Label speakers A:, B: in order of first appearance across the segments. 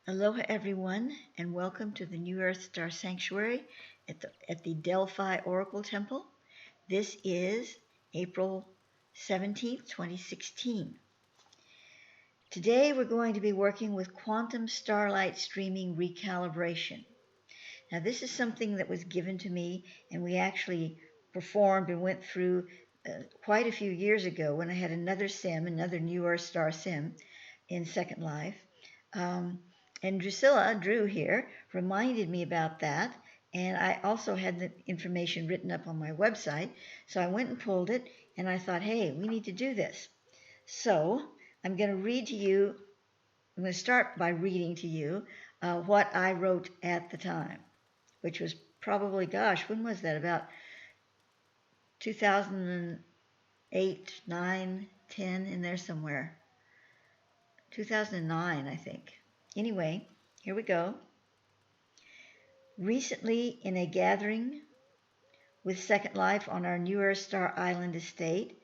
A: Aloha everyone, and welcome to the New Earth Star Sanctuary at the Delphi Oracle Temple. This is April 17th, 2016. Today we're going to be working with quantum starlight streaming recalibration. Now this is something that was given to me and we actually performed and went through quite a few years ago when I had another another New Earth Star sim in Second Life. And Drew here, reminded me about that. And I also had the information written up on my website. So I went and pulled it and I thought, hey, we need to do this. So I'm going to read to you, I'm going to start by reading to you what I wrote at the time, which was probably, gosh, when was that? About 2008, 9, 10, in there somewhere. 2009, I think. Anyway, here we go. Recently, in a gathering with Second Life on our New Earth Star Island estate,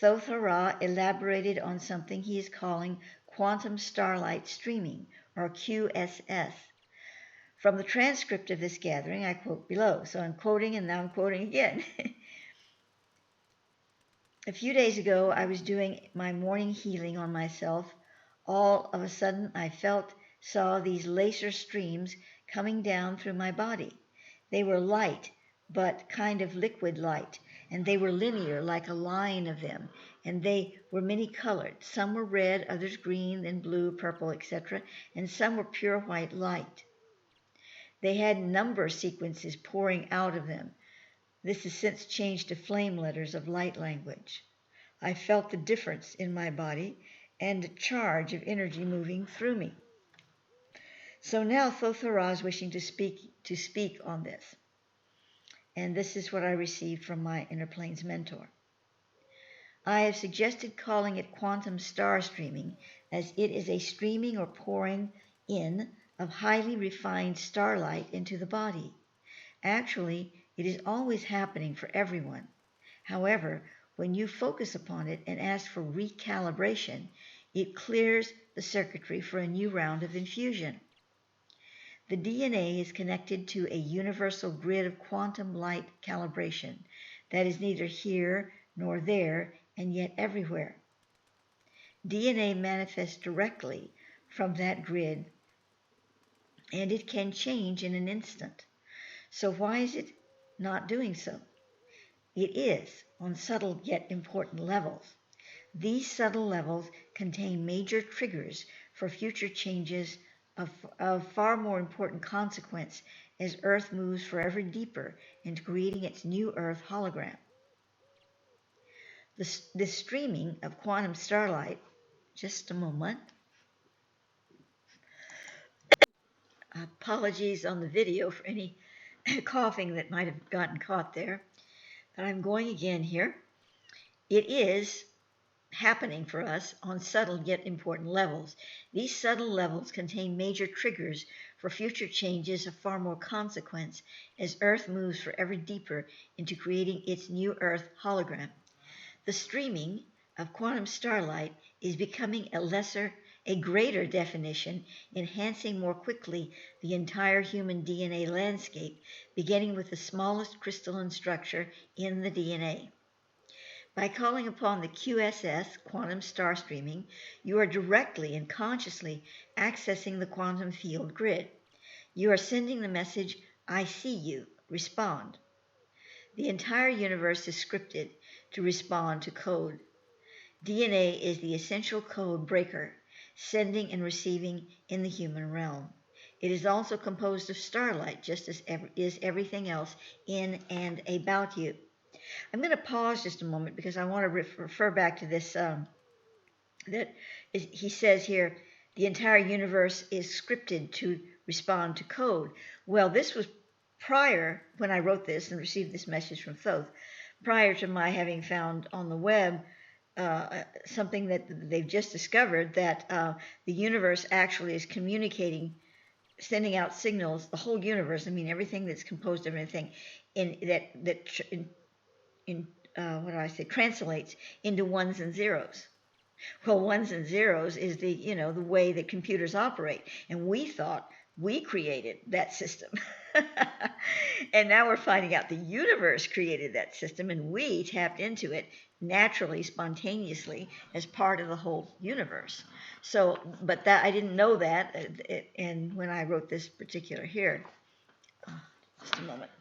A: Thoth Hara elaborated on something he is calling quantum starlight streaming, or QSS. From the transcript of this gathering, I quote below. So I'm quoting and now I'm quoting again. A few days ago, I was doing my morning healing on myself. All of a sudden, I saw these laser streams coming down through my body. They were light, but kind of liquid light, and they were linear, like a line of them, and they were many-colored. Some were red, others green, then blue, purple, etc., and some were pure white light. They had number sequences pouring out of them. This has since changed to flame letters of light language. I felt the difference in my body and a charge of energy moving through me. So now Thoth Hara is wishing to speak on this. And this is what I received from my Inner Planes mentor. I have suggested calling it quantum star streaming, as it is a streaming or pouring in of highly refined starlight into the body. Actually, it is always happening for everyone. However, when you focus upon it and ask for recalibration, it clears the circuitry for a new round of infusion. The DNA is connected to a universal grid of quantum light calibration that is neither here nor there and yet everywhere. DNA manifests directly from that grid and it can change in an instant. So why is it not doing so? It is, on subtle yet important levels. These subtle levels contain major triggers for future changes of far more important consequence as Earth moves forever deeper into creating its new Earth hologram. This streaming of quantum starlight, just a moment. Apologies on the video for any coughing that might have gotten caught there. But I'm going again here. It is happening for us on subtle yet important levels. These subtle levels contain major triggers for future changes of far more consequence as Earth moves forever deeper into creating its new Earth hologram. The streaming of quantum starlight is becoming a greater definition, enhancing more quickly the entire human DNA landscape, beginning with the smallest crystalline structure in the DNA. By calling upon the QSS, quantum star streaming, you are directly and consciously accessing the quantum field grid. You are sending the message, I see you, respond. The entire universe is scripted to respond to code. DNA is the essential code breaker, sending and receiving in the human realm. It is also composed of starlight, just as is everything else in and about you. I'm going to pause just a moment because I want to refer back to this, he says here, the entire universe is scripted to respond to code. Well, this was prior, when I wrote this and received this message from Thoth, prior to my having found on the web something that they've just discovered, that the universe actually is communicating, sending out signals, the whole universe, I mean everything that's composed of everything, translates into ones and zeros. Well, ones and zeros is the way that computers operate. And we thought we created that system. And now we're finding out the universe created that system and we tapped into it naturally, spontaneously as part of the whole universe. So, but that I didn't know that. And when I wrote this particular here, uh, just a moment.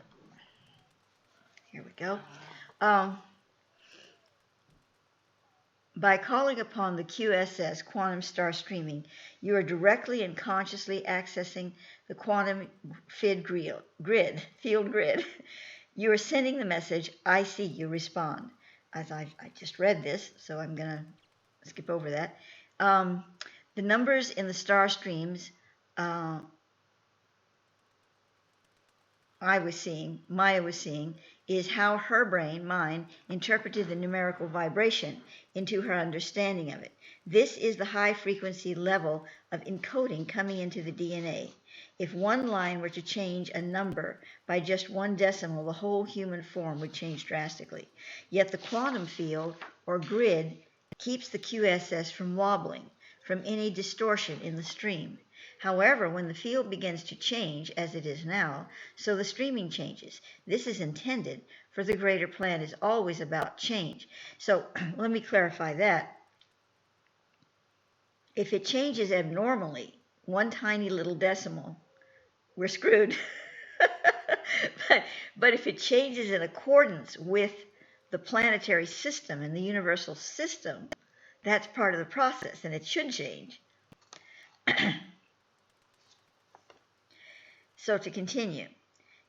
A: Here we go. Um, By calling upon the QSS, quantum star streaming, you are directly and consciously accessing the quantum field grid. You are sending the message, I see you, respond. As I just read this, so I'm going to skip over that. The numbers in the star streams Maya was seeing, is how her brain, mine, interpreted the numerical vibration into her understanding of it. This is the high frequency level of encoding coming into the DNA. If one line were to change a number by just one decimal, the whole human form would change drastically. Yet the quantum field, or grid, keeps the QSS from wobbling, from any distortion in the stream. However, when the field begins to change, as it is now, so the streaming changes. This is intended, for the greater plan is always about change. So let me clarify that. If it changes abnormally, one tiny little decimal, we're screwed. but if it changes in accordance with the planetary system and the universal system, that's part of the process, and it should change. So to continue,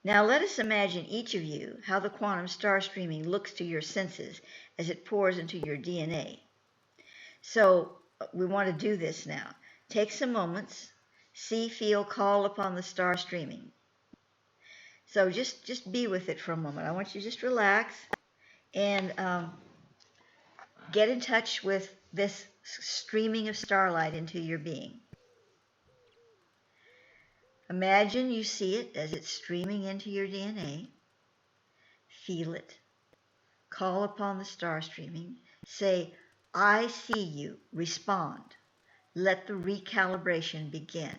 A: now let us imagine each of you how the quantum star streaming looks to your senses as it pours into your DNA. So we want to do this now. Take some moments, see, feel, call upon the star streaming. So just be with it for a moment. I want you to just relax and get in touch with this streaming of starlight into your being. Imagine you see it as it's streaming into your DNA. Feel it. Call upon the star streaming. Say, I see you. Respond. Let the recalibration begin.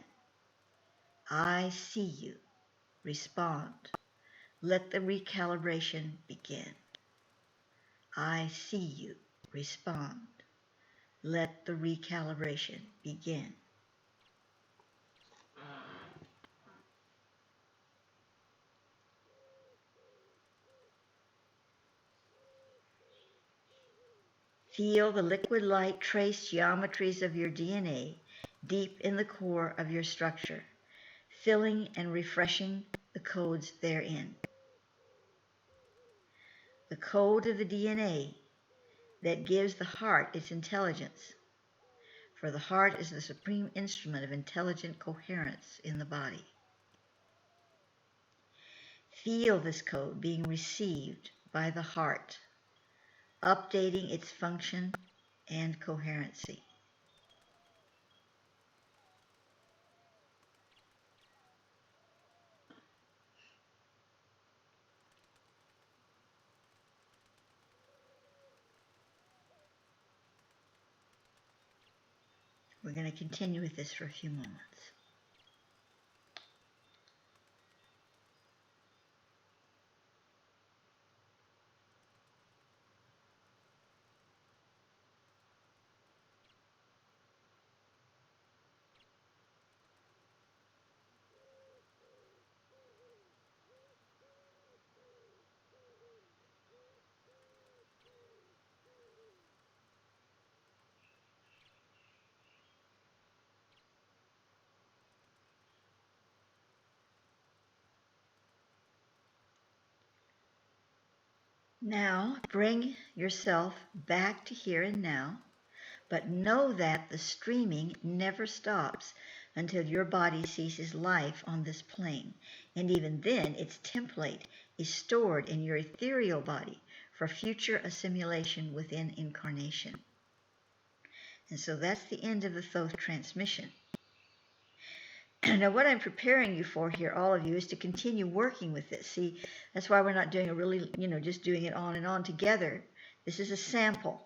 A: I see you. Respond. Let the recalibration begin. I see you. Respond. Let the recalibration begin. Feel the liquid light trace geometries of your DNA deep in the core of your structure, filling and refreshing the codes therein. The code of the DNA that gives the heart its intelligence, for the heart is the supreme instrument of intelligent coherence in the body. Feel this code being received by the heart, updating its function and coherency. We're going to continue with this for a few moments. Now bring yourself back to here and now, but know that the streaming never stops until your body ceases life on this plane, and even then its template is stored in your ethereal body for future assimilation within incarnation. And so that's the end of the Thoth transmission. Now, what I'm preparing you for here, all of you, is to continue working with this. See, that's why we're not doing a really, just doing it on and on together. This is a sample.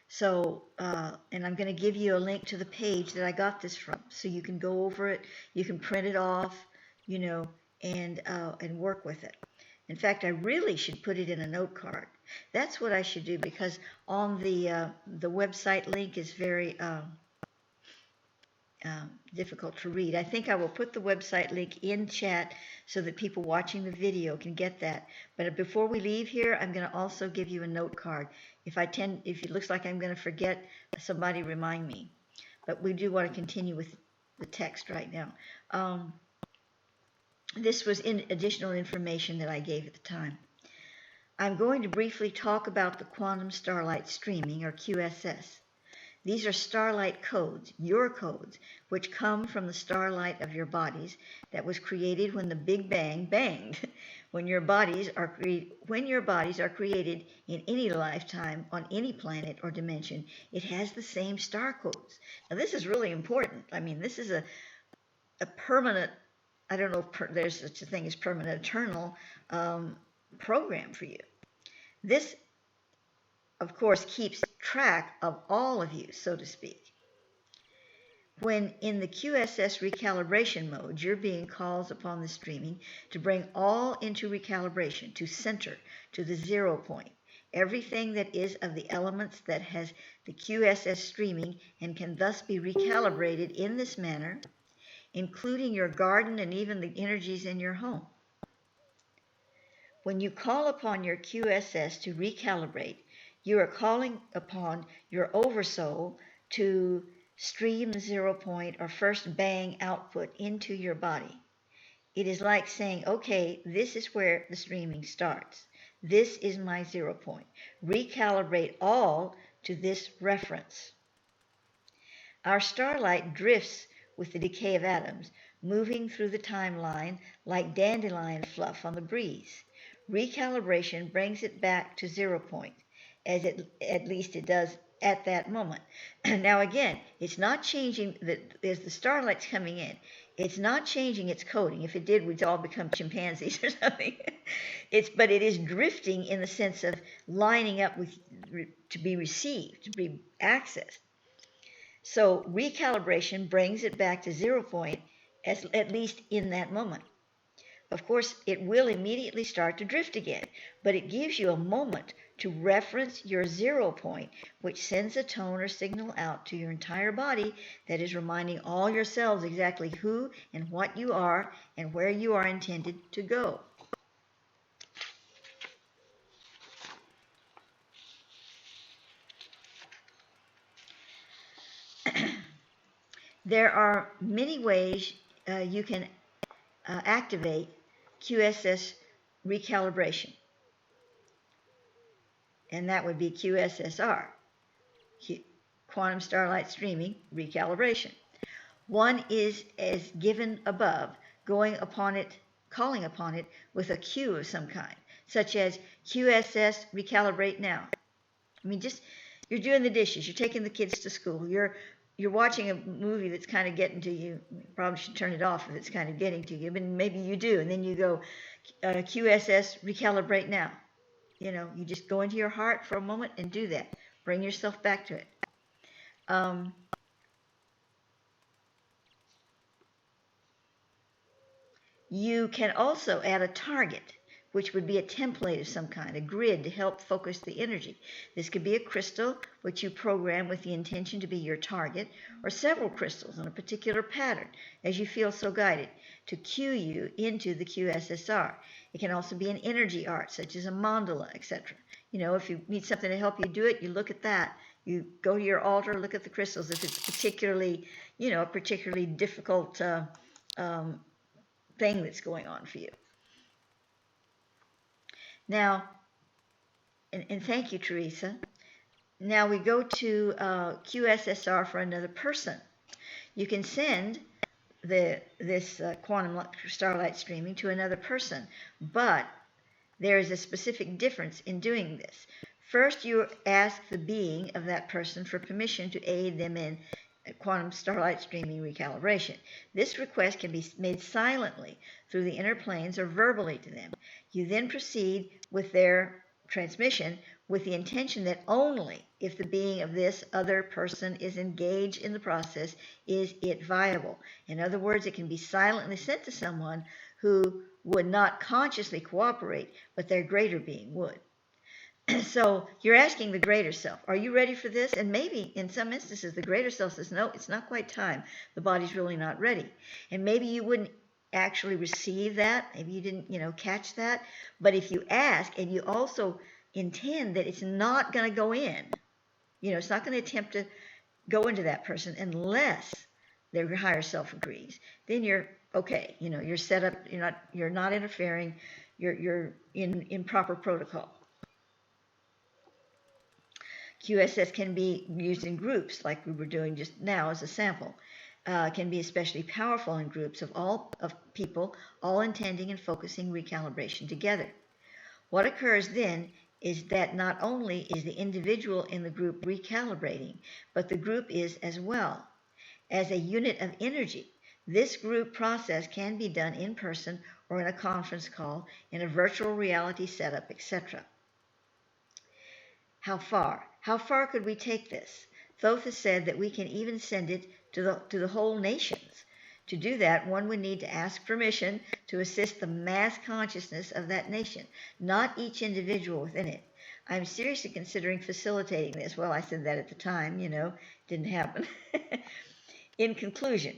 A: So, and I'm going to give you a link to the page that I got this from, so you can go over it, you can print it off, you know, and work with it. In fact, I really should put it in a note card. That's what I should do, because on the website link is very difficult to read. I think I will put the website link in chat so that people watching the video can get that. But before we leave here, I'm going to also give you a note card. If it looks like I'm going to forget, somebody remind me. But we do want to continue with the text right now. This was additional information that I gave at the time. I'm going to briefly talk about the quantum starlight streaming, or QSS. These are starlight codes, your codes, which come from the starlight of your bodies that was created when the Big Bang banged. When your bodies are created in any lifetime on any planet or dimension, it has the same star codes. Now this is really important. I mean, this is a permanent, I don't know if there's such a thing as permanent, eternal program for you. This, of course, keeps track of all of you, so to speak. When in the QSS recalibration mode, your being calls upon the streaming to bring all into recalibration, to center, to the 0 point. Everything that is of the elements that has the QSS streaming and can thus be recalibrated in this manner, including your garden and even the energies in your home. When you call upon your QSS to recalibrate, you are calling upon your oversoul to stream the 0 point or first bang output into your body. It is like saying, okay, this is where the streaming starts. This is my 0 point. Recalibrate all to this reference. Our starlight drifts with the decay of atoms, moving through the timeline like dandelion fluff on the breeze. Recalibration brings it back to 0 point, at least it does at that moment. Now again, it's not changing, as the starlight's coming in, it's not changing its coding. If it did, we'd all become chimpanzees or something. But it is drifting in the sense of lining up with, to be received, to be accessed. So recalibration brings it back to 0 point, at least in that moment. Of course, it will immediately start to drift again, but it gives you a moment to reference your 0 point, which sends a tone or signal out to your entire body that is reminding all your cells exactly who and what you are and where you are intended to go. There are many ways you can activate QSS recalibration, and that would be QSSR, quantum starlight streaming recalibration. One is as given above, calling upon it with a cue of some kind, such as QSS recalibrate now. I mean, just you're doing the dishes, you're taking the kids to school, you're watching a movie that's kind of getting to you. You probably should turn it off if it's kind of getting to you, but maybe you do, and then you go QSS recalibrate now. You know, you just go into your heart for a moment and do that. Bring yourself back to it. You can also add a target, which would be a template of some kind, a grid to help focus the energy. This could be a crystal, which you program with the intention to be your target, or several crystals on a particular pattern, as you feel so guided, to cue you into the QSSR. It can also be an energy art, such as a mandala, etc. You know, if you need something to help you do it, you look at that. You go to your altar, look at the crystals. If it's particularly, you know, a particularly difficult thing that's going on for you. Now, and thank you, Teresa. Now we go to QSSR for another person. You can send this quantum starlight streaming to another person, but there is a specific difference in doing this. First, you ask the being of that person for permission to aid them in quantum starlight streaming recalibration. This request can be made silently through the inner planes or verbally to them. You then proceed with their transmission with the intention that only if the being of this other person is engaged in the process is it viable. In other words, it can be silently sent to someone who would not consciously cooperate, but their greater being would. So you're asking the greater self, are you ready for this? And maybe in some instances, the greater self says, no, it's not quite time. The body's really not ready. And maybe you wouldn't actually receive that. Maybe you didn't, catch that. But if you ask and you also intend that it's not going to go in, it's not going to attempt to go into that person unless their higher self agrees, then you're okay. You're set up. You're not interfering. You're in proper protocol. QSS can be used in groups, like we were doing just now as a sample. Can be especially powerful in groups of people, all intending and focusing recalibration together. What occurs then is that not only is the individual in the group recalibrating, but the group is as well. As a unit of energy, this group process can be done in person or in a conference call, in a virtual reality setup, etc. How far? How far could we take this? Thoth has said that we can even send it to the whole nations. To do that, one would need to ask permission to assist the mass consciousness of that nation, not each individual within it. I'm seriously considering facilitating this. Well, I said that at the time, didn't happen. In conclusion,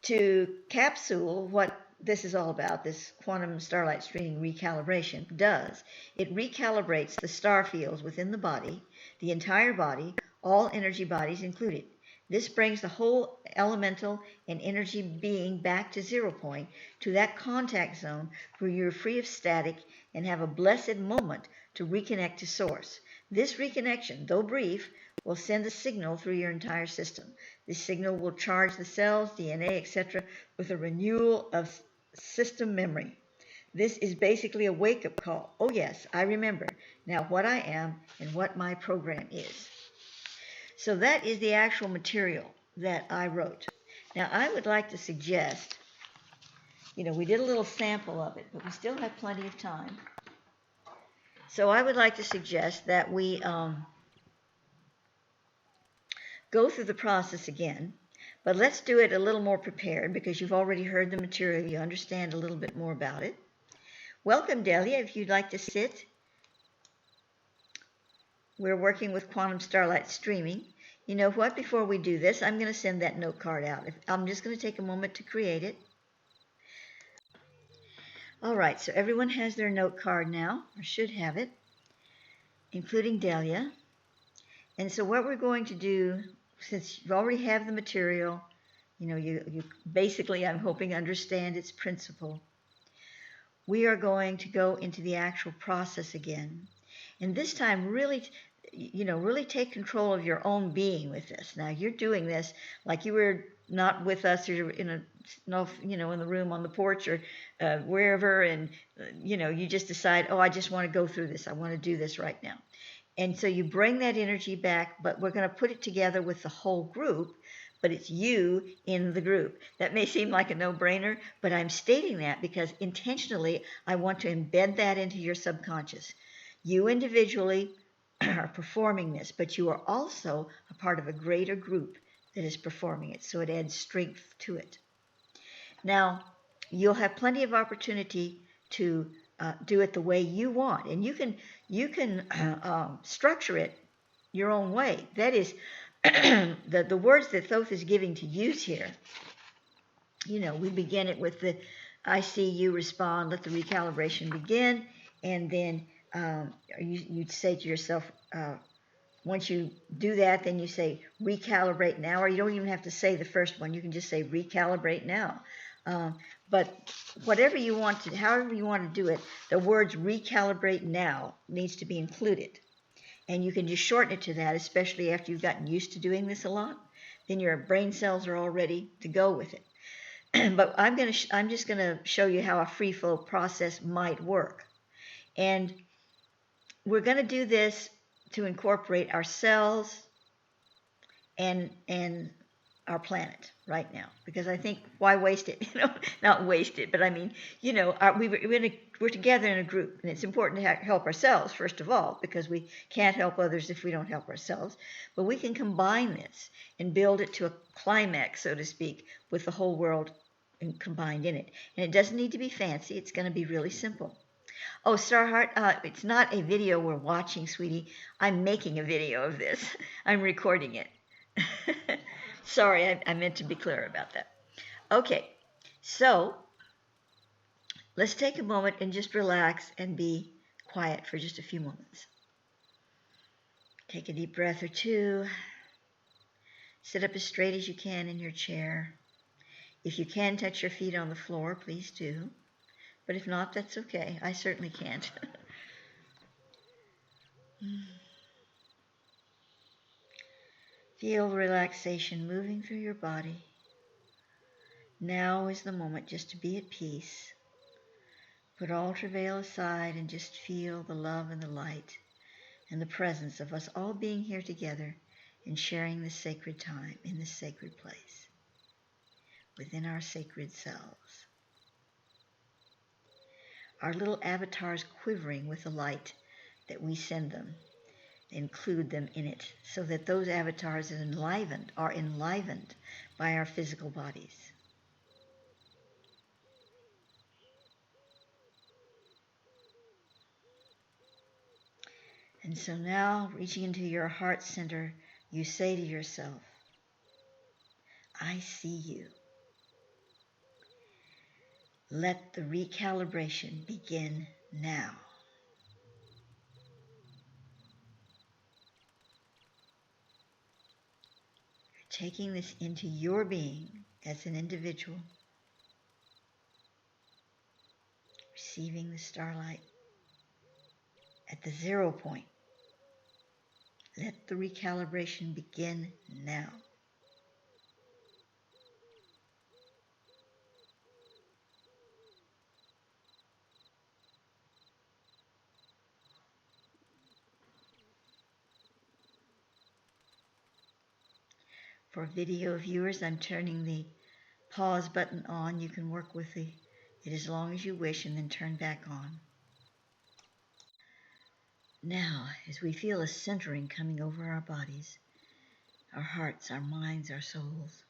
A: to capsule what this is all about, this quantum starlight streaming recalibration does, it recalibrates the star fields within the body, the entire body, all energy bodies included. This brings the whole elemental and energy being back to 0 point, to that contact zone where you're free of static and have a blessed moment to reconnect to source. This reconnection, though brief, will send a signal through your entire system. This signal will charge the cells, DNA, etc. with a renewal of system memory. This is basically a wake-up call. Oh yes, I remember now what I am and what my program is. So that is the actual material that I wrote. Now I would like to suggest, we did a little sample of it, but we still have plenty of time. So I would like to suggest that we go through the process again, but let's do it a little more prepared because you've already heard the material. You understand a little bit more about it. Welcome, Delia, if you'd like to sit. We're working with Quantum Starlight Streaming. You know what? Before we do this, I'm going to send that note card out. I'm just going to take a moment to create it. All right, so everyone has their note card now, or should have it, including Delia. And so what we're going to do, since you already have the material, you basically, I'm hoping, understand its principle. We are going to go into the actual process again. And this time, really take control of your own being with this. Now, you're doing this like you were not with us, or you're in in the room on the porch or wherever, and, you just decide, oh, I just want to go through this. I want to do this right now. And so you bring that energy back, but we're going to put it together with the whole group, but it's you in the group. That may seem like a no-brainer, but I'm stating that because intentionally I want to embed that into your subconscious. You individually are performing this, but you are also a part of a greater group that is performing it, so it adds strength to it. Now, you'll have plenty of opportunity to do it the way you want, and you can structure it your own way. That is, the words that Thoth is giving to use here. We begin it with the I see you, respond, let the recalibration begin, and then you'd say to yourself, once you do that, then you say recalibrate now, or you don't even have to say the first one. You can just say recalibrate now. But whatever you want to, however you want to do it, the words recalibrate now needs to be included. And you can just shorten it to that, especially after you've gotten used to doing this a lot. Then your brain cells are all ready to go with it. But I'm just going to show you how a free flow process might work. And we're going to do this to incorporate ourselves and our planet right now, because I think why waste it? Not waste it, but I mean, we're together in a group, and it's important to help ourselves first of all, because we can't help others if we don't help ourselves. But we can combine this and build it to a climax, so to speak, with the whole world combined in it. And it doesn't need to be fancy. It's going to be really simple. Oh, Starheart, it's not a video we're watching, sweetie. I'm making a video of this. I'm recording it. Sorry, I meant to be clear about that. Okay, so let's take a moment and just relax and be quiet for just a few moments. Take a deep breath or two. Sit up as straight as you can in your chair. If you can touch your feet on the floor, please do. But if not, that's okay. I certainly can't. Feel relaxation moving through your body. Now is the moment just to be at peace. Put all travail aside and just feel the love and the light and the presence of us all being here together and sharing this sacred time in this sacred place, within our sacred selves. Our little avatars quivering with the light that we send them, include them in it, so that those avatars are enlivened by our physical bodies. And so now, reaching into your heart center, you say to yourself, I see you. Let the recalibration begin now. You're taking this into your being as an individual, receiving the starlight at the 0 point. Let the recalibration begin now. For video viewers, I'm turning the pause button on. You can work with it as long as you wish and then turn back on. Now, as we feel a centering coming over our bodies, our hearts, our minds, our souls,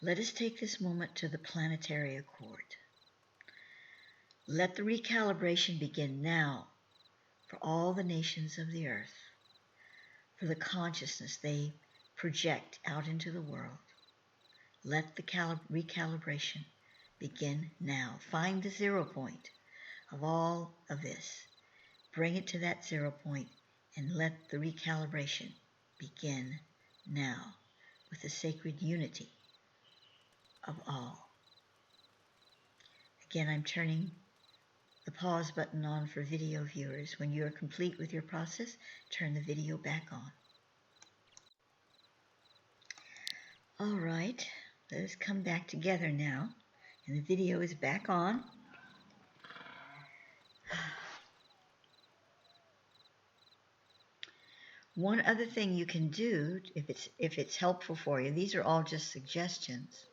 A: let us take this moment to the planetary accord. Let the recalibration begin now for all the nations of the earth, for the consciousness they project out into the world. Let the recalibration begin now. Find the 0 point of all of this. Bring it to that 0 point and let the recalibration begin now with the sacred unity of all. Again, I'm turning the pause button on for video viewers. When you are complete with your process, turn the video back on. All right, let us come back together now, and the video is back on. One other thing you can do, if it's helpful for you, these are all just suggestions.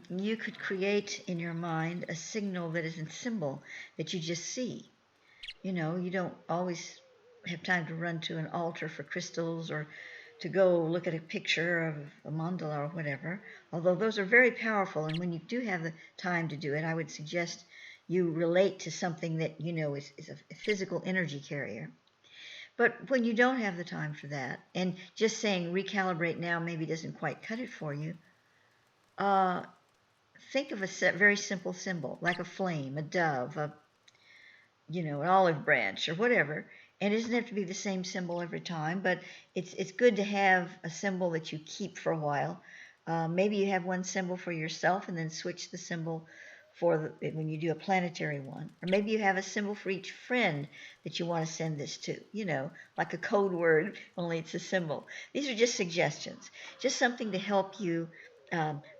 A: You could create in your mind a signal that is a symbol that you just see. You know, you don't always have time to run to an altar for crystals or to go look at a picture of a mandala or whatever, although those are very powerful, and when you do have the time to do it, I would suggest you relate to something that you know is a physical energy carrier. But when you don't have the time for that, and just saying recalibrate now maybe doesn't quite cut it for you, think of a very simple symbol, like a flame, a dove, an olive branch or whatever. And it doesn't have to be the same symbol every time, but it's good to have a symbol that you keep for a while. Maybe you have one symbol for yourself and then switch the symbol for when you do a planetary one. Or maybe you have a symbol for each friend that you want to send this to, like a code word, only it's a symbol. These are just suggestions, just something to help you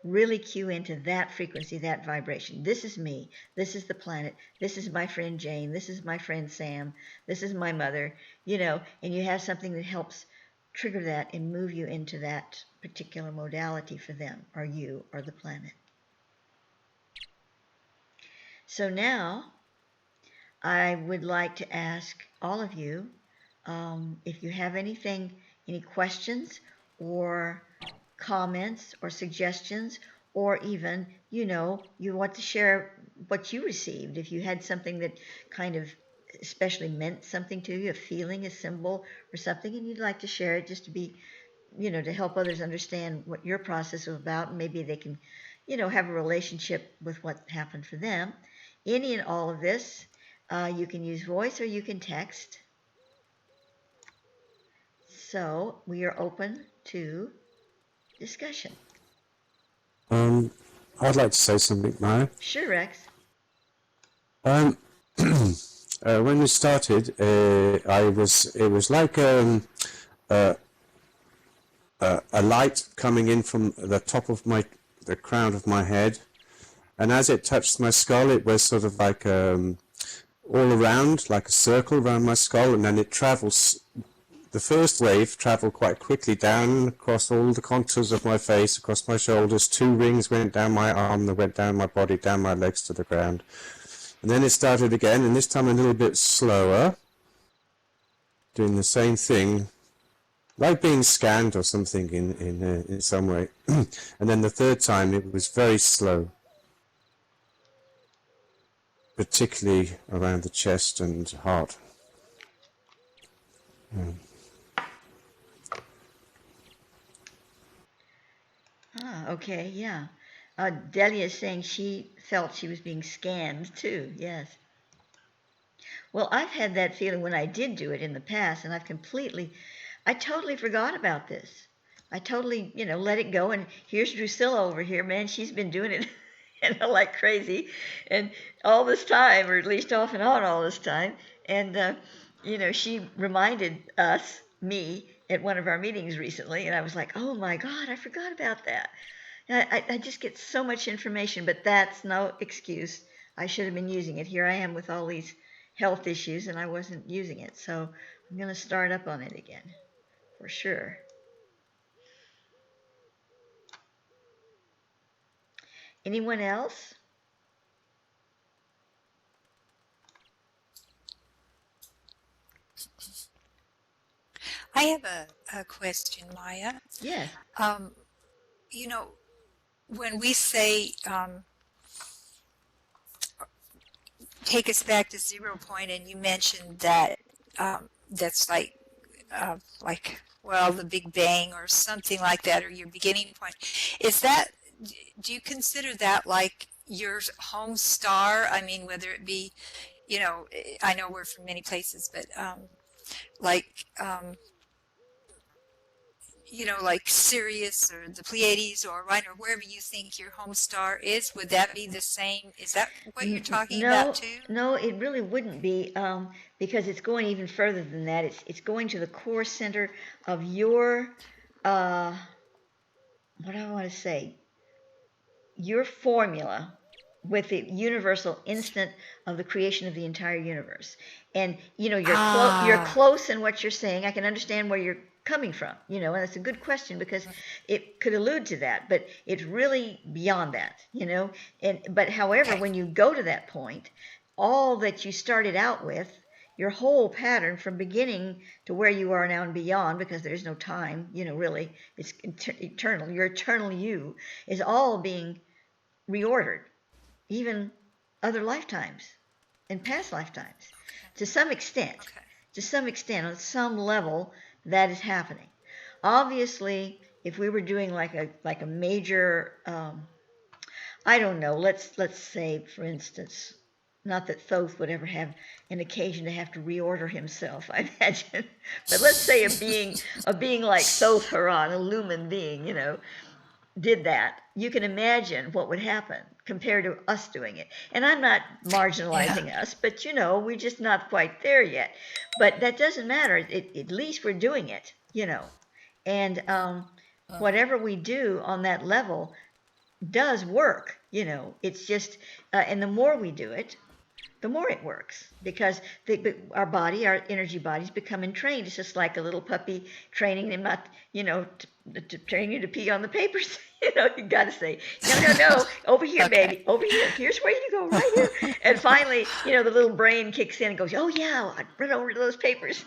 A: really cue into that frequency, that vibration. This is me. This is the planet. This is my friend Jane. This is my friend Sam. This is my mother. And you have something that helps trigger that and move you into that particular modality for them, or you, or the planet. So now I would like to ask all of you if you have any questions or comments or suggestions, or even, you want to share what you received. If you had something that kind of especially meant something to you, a feeling, a symbol, or something, and you'd like to share it just to be, to help others understand what your process was about, and maybe they can, have a relationship with what happened for them. Any and all of this, you can use voice or you can text. So we are open to discussion.
B: I'd like to say something, Maya.
A: Sure, Rex.
B: When we started, it was like a light coming in from the top of the crown of my head, and as it touched my skull, it was sort of like all around, like a circle around my skull, and then it travels. The first wave traveled quite quickly down across all the contours of my face, across my shoulders. 2 rings went down my arm, they went down my body, down my legs to the ground. And then it started again, and this time a little bit slower, doing the same thing, like being scanned or something in some way. And then the third time it was very slow, particularly around the chest and heart.
A: Okay, yeah. Delia is saying she felt she was being scanned too. Yes. Well, I've had that feeling when I did do it in the past, and I totally forgot about this. I totally, let it go. And here's Drusilla over here, man. She's been doing it, like crazy, and all this time, or at least off and on all this time. And she reminded me, at one of our meetings recently, and I was like, oh my God, I forgot about that. I just get so much information, but that's no excuse. I should have been using it. Here I am with all these health issues, and I wasn't using it. So I'm going to start up on it again, for sure. Anyone else?
C: I have a question, Maya.
A: Yes.
C: You know, when we say take us back to 0 point, and you mentioned that that's like well, the Big Bang or something like that, or your beginning point. Is that, do you consider that like your home star? I mean, whether it be, I know we're from many places, but like like Sirius or the Pleiades or Orion or wherever you think your home star is, would that be the same? Is that what you're talking about too?
A: No, it really wouldn't be, because it's going even further than that. It's going to the core center of your, what do I want to say? Your formula with the universal instant of the creation of the entire universe. And you're close in what you're saying. I can understand where you're coming from, and it's a good question because it could allude to that, but it's really beyond that, but however,
C: Okay.
A: when you go to that point, all that you started out with, your whole pattern from beginning to where you are now and beyond, because there's no time, really, it's eternal. Your eternal you is all being reordered, even other lifetimes and past lifetimes, to some extent.
C: Okay.
A: To some extent, on some level, that is happening. Obviously, if we were doing like a major, I don't know. Let's say, for instance, not that Thoth would ever have an occasion to have to reorder himself, I imagine. But let's say a being like Thoth Haran, a lumen being, did that, you can imagine what would happen compared to us doing it. And I'm not marginalizing us, but we're just not quite there yet. But that doesn't matter. At least we're doing it, And Whatever we do on that level does work. It's just, and the more we do it, the more it works, because our body, our energy bodies, become entrained. It's just like a little puppy training them not, to train you to pee on the papers. You got to say, no, no, no, over here,
C: Okay.
A: baby, over here. Here's where you go, right here. And finally, the little brain kicks in and goes, oh yeah, I'd run over to those papers.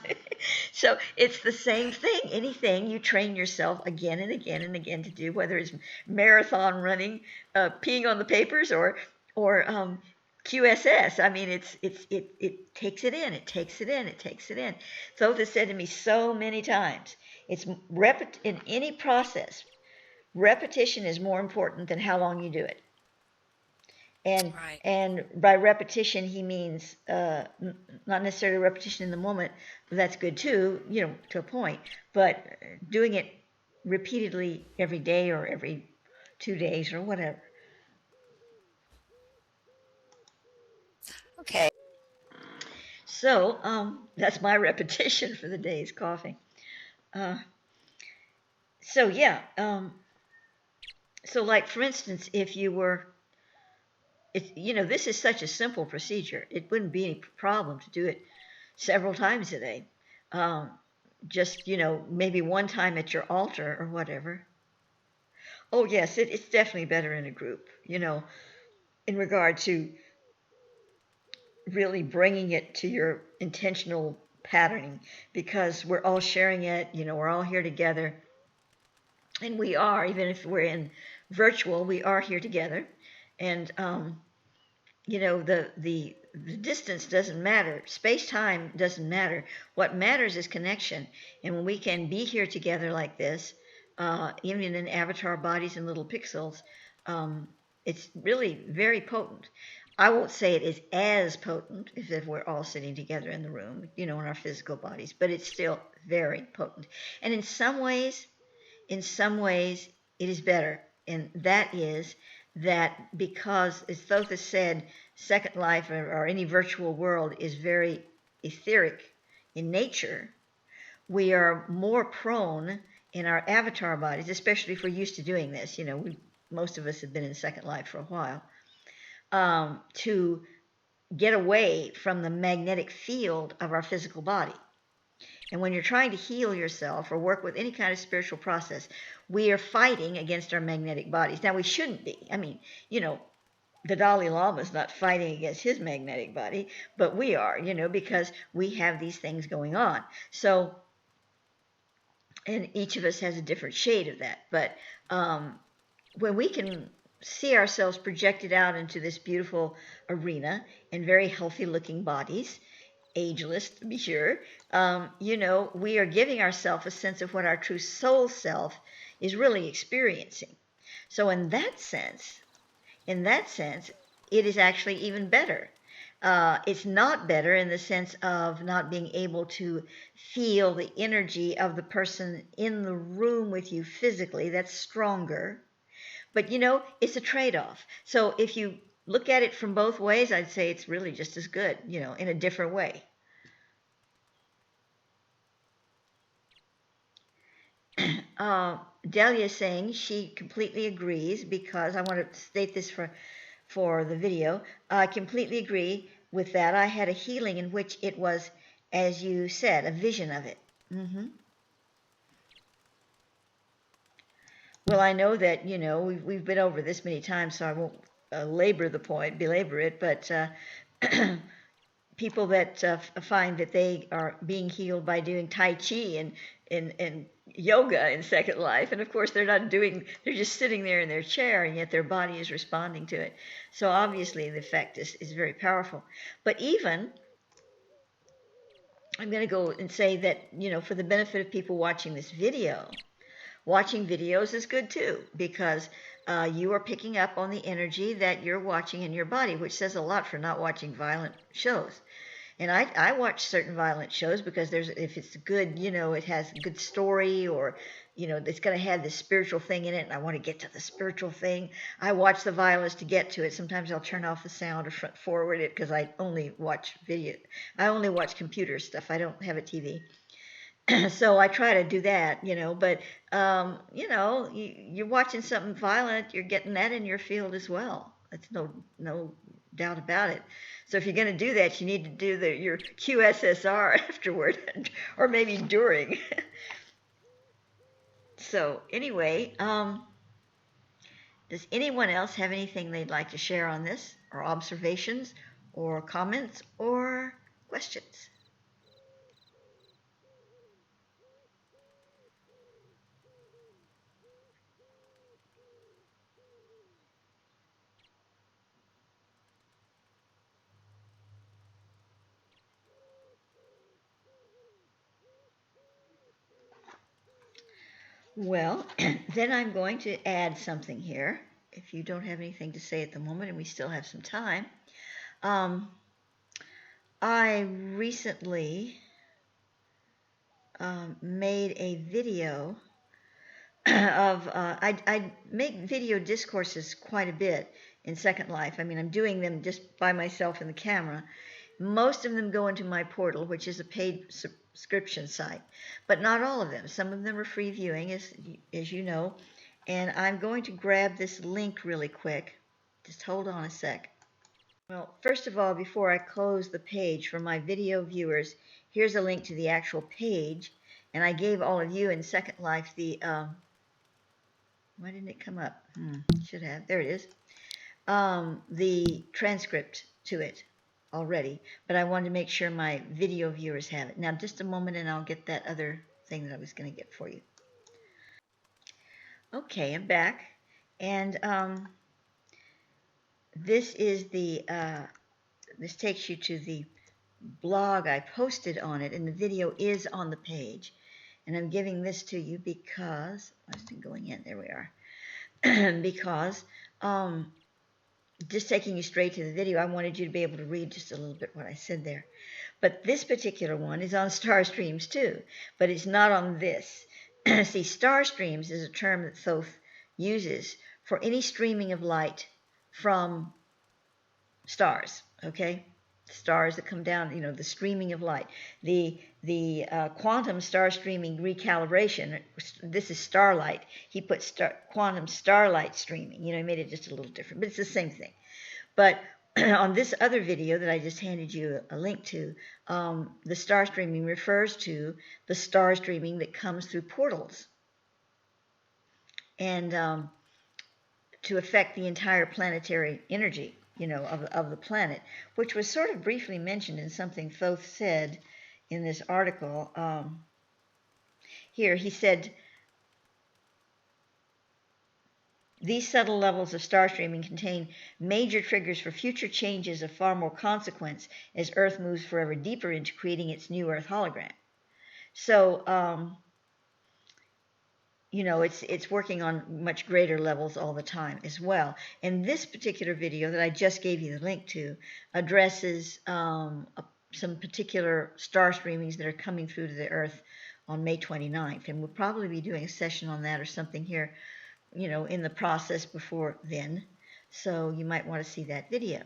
A: So it's the same thing. Anything you train yourself again and again and again to do, whether it's marathon running, peeing on the papers, or QSS. I mean, it takes it in, it takes it in, it takes it in. Thoth has said to me so many times, it's in any process, repetition is more important than how long you do it. And
C: Right.
A: and by repetition, he means not necessarily repetition in the moment. That's good too, to a point. But doing it repeatedly every day or every 2 days or whatever.
C: Okay.
A: So that's my repetition for the day is coughing. Uh, so yeah. So like for instance, if you were, this is such a simple procedure. It wouldn't be any problem to do it several times a day. Um, just maybe one time at your altar or whatever. Oh yes, it's definitely better in a group. In regard to really bringing it to your intentional patterning, because we're all sharing it. We're all here together, and we are, even if we're in virtual, we are here together, and the distance doesn't matter. Space time doesn't matter. What matters is connection. And when we can be here together like this, even in avatar bodies and little pixels, it's really very potent. I won't say it is as potent as if we're all sitting together in the room, in our physical bodies, but it's still very potent. And in some ways, it is better. And that is that because, as Thoth said, Second Life or any virtual world is very etheric in nature, we are more prone in our avatar bodies, especially if we're used to doing this. Most of us have been in Second Life for a while, to get away from the magnetic field of our physical body. And when you're trying to heal yourself or work with any kind of spiritual process, we are fighting against our magnetic bodies. Now, we shouldn't be. I mean, the Dalai Lama is not fighting against his magnetic body, but we are, because we have these things going on. So, and each of us has a different shade of that. But when we can see ourselves projected out into this beautiful arena in very healthy looking bodies, ageless to be sure, we are giving ourselves a sense of what our true soul self is really experiencing. So in that sense, it is actually even better. It's not better in the sense of not being able to feel the energy of the person in the room with you physically. That's stronger. But it's a trade off. So if you look at it from both ways, I'd say it's really just as good, in a different way. Delia is saying she completely agrees, because I want to state this for the video. I completely agree with that. I had a healing in which it was, as you said, a vision of it. Well, I know that we've been over this many times, so I won't belabor it. But people that find that they are being healed by doing Tai Chi and yoga in Second Life. And of course, they're just sitting there in their chair, and yet their body is responding to it. So obviously, the effect is very powerful. But even, I'm going to go and say that, for the benefit of people watching this video, watching videos is good too, because you are picking up on the energy that you're watching in your body, which says a lot for not watching violent shows. And I watch certain violent shows because if it's good, it has a good story, or it's going to have this spiritual thing in it, and I want to get to the spiritual thing. I watch the violence to get to it. Sometimes I'll turn off the sound or forward it, because I only watch video. I only watch computer stuff. I don't have a TV. So I try to do that, but you're watching something violent, you're getting that in your field as well. That's no doubt about it. So if you're going to do that, you need to do your QSSR afterward, or maybe during. So anyway, does anyone else have anything they'd like to share on this, or observations, or comments, or questions? Well, then I'm going to add something here. If you don't have anything to say at the moment and we still have some time, I recently made a video of, I make video discourses quite a bit in Second Life. I mean, I'm doing them just by myself in the camera. Most of them go into my portal, which is a paid subscription site, but not all of them. Some of them are free viewing, as you know. And I'm going to grab this link really quick. Just hold on a sec. Well, first of all, before I close the page for my video viewers, here's a link to the actual page. And I gave all of you in Second Life the, why didn't it come up? Should have. There it is. The transcript to it already, but I wanted to make sure my video viewers have it. Now, just a moment and I'll get that other thing that I was going to get for you. Okay, I'm back. And this is this takes you to the blog I posted on it, and the video is on the page. And I'm giving this to you because, why is it going in? There we are. Because just taking you straight to the video, I wanted you to be able to read just a little bit what I said there. But this particular one is on star streams too, but it's not on this. See, star streams is a term that Thoth uses for any streaming of light from stars, okay? Stars that come down, the streaming of light. The quantum star streaming recalibration, this is Starlight. He put quantum starlight streaming, he made it just a little different, but it's the same thing. But on this other video that I just handed you a link to, the star streaming refers to the star streaming that comes through portals. And to affect the entire planetary energy, of the planet, which was sort of briefly mentioned in something Thoth said in this article. Here, he said, these subtle levels of star streaming contain major triggers for future changes of far more consequence as Earth moves forever deeper into creating its new Earth hologram. So, it's working on much greater levels all the time as well. And this particular video that I just gave you the link to addresses some particular star streamings that are coming through to the Earth on May 29th. And we'll probably be doing a session on that or something here, in the process before then. So you might want to see that video.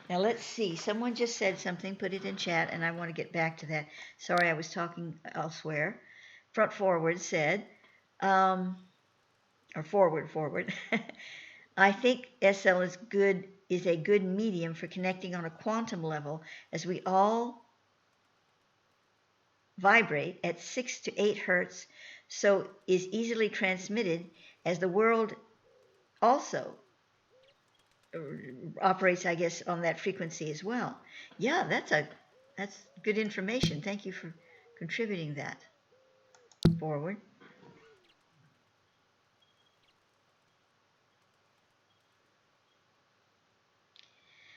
A: Now let's see, someone just said something, put it in chat, and I want to get back to that. Sorry, I was talking elsewhere. Front Forward said, or forward. I think SL is a good medium for connecting on a quantum level, as we all vibrate at 6 to 8 hertz, so is easily transmitted, as the world also operates, I guess, on that frequency as well. Yeah, that's good information. Thank you for contributing that. Forward.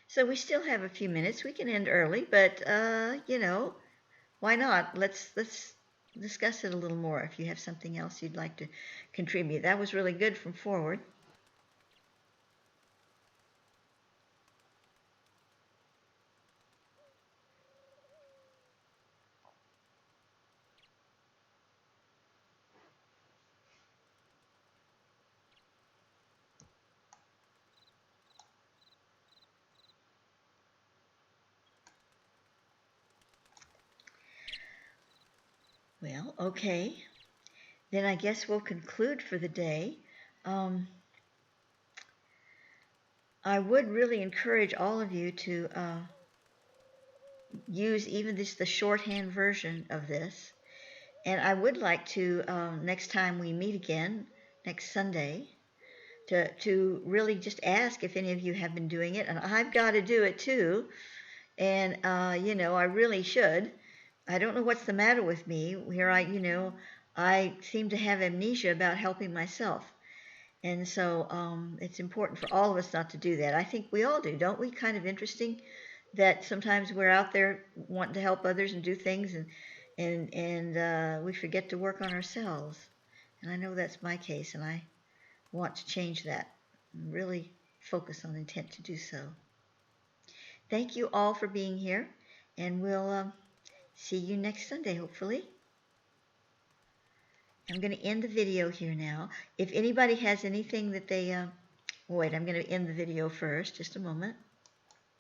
A: So we still have a few minutes. We can end early, but why not? Let's discuss it a little more if you have something else you'd like to contribute. That was really good from Forward. Well, okay. Then I guess we'll conclude for the day. Um, I would really encourage all of you to use even this the shorthand version of this. And I would like to next time we meet again, next Sunday, to really just ask if any of you have been doing it. And I've got to do it too. And I really should. I don't know what's the matter with me. Here I seem to have amnesia about helping myself. And so it's important for all of us not to do that. I think we all do, don't we? Kind of interesting that sometimes we're out there wanting to help others and do things, and we forget to work on ourselves. And I know that's my case, and I want to change that and really focus on intent to do so. Thank you all for being here, and we'll see you next Sunday, hopefully. I'm going to end the video here now. If anybody has anything that they, wait, I'm going to end the video first, just a moment.